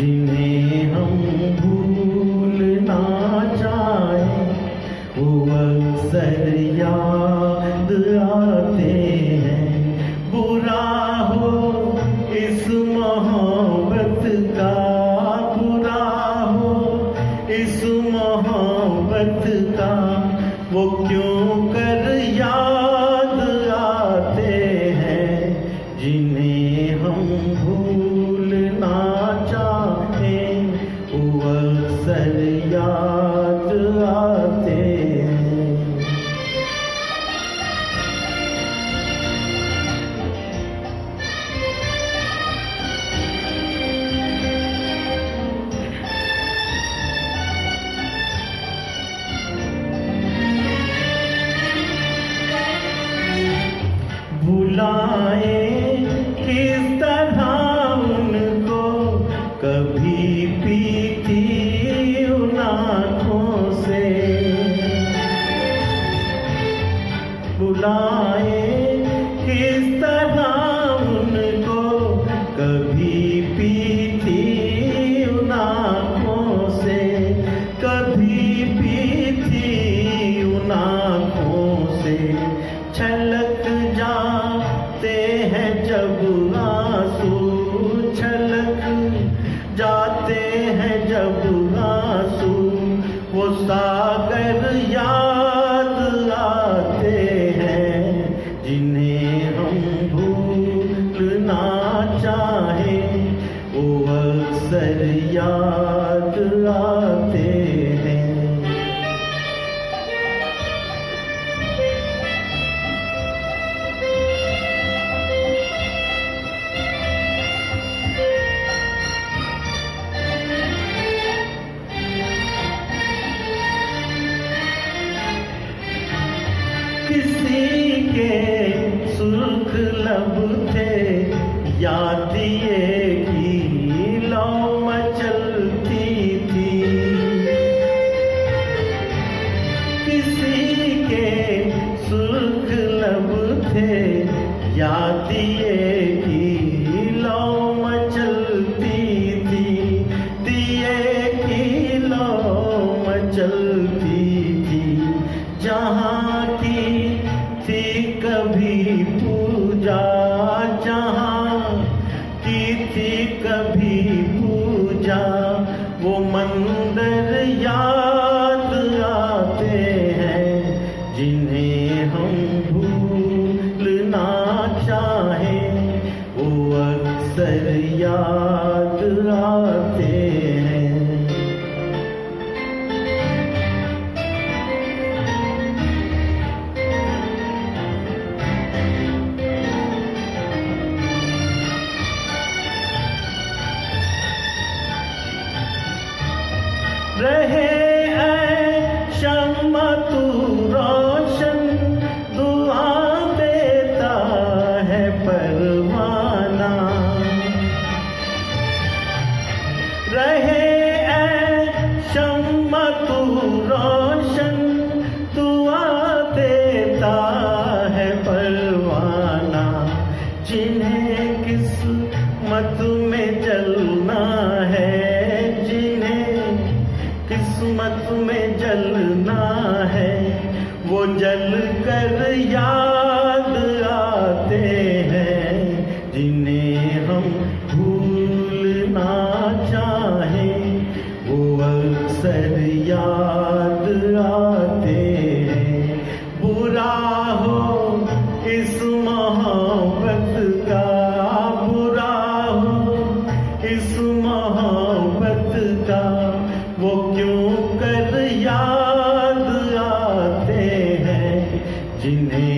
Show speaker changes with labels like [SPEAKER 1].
[SPEAKER 1] जिन्हें हम भूलना चाहें वो अक्सर याद आते हैं। बुरा हो इस मोहब्बत का, बुरा हो इस मोहब्बत का, वो क्यों कर याद आते हैं। जिन्हें हम भूलना चाहें वो अक्सर याद आते हैं। भुलाए किस तरह उनको, कभी पीती उन आँखों से। भुलाए किस तरह उनको, कभी पीती उन आँखों से, कभी पीती उन आँखों से। छलक जाते हैं जब आंसू, छलक जाते हैं जब आंसू, वो सागर याद आते हैं। जिन्हें हम भूलना चाहें वो अक्सर याद आते हैं। किसी के सुर्ख लब थे, याद दिए की लौ मचलती थी। किसी के सुर्ख लब थे, याद दिए की लौ मचलती थी। दिए की लौ मचलती थी, जहाँ की थी कभी पूजा, जहाँ की थी कभी पूजा। वो मंदिर याद आते हैं। जिन्हें हम भूलना चाहें वो अक्सर याद आते हैं। रहे ऐ शम्मा तू रोशन, दुआ देता है परवाना। रहे ऐ शम्मा तू रोशन, दुआ देता है परवाना। जिन्हें किस्मत में जलना है, किस्मत में जलना है, वो जल कर याद आते हैं। जिन्हें हम भूलना चाहें वो अक्सर याद आते हैं। बुरा हो इस मोहब्बत का, बुरा हो इस मोहब्बत का, वो क्यों कर याद आते हैं। जिन्हें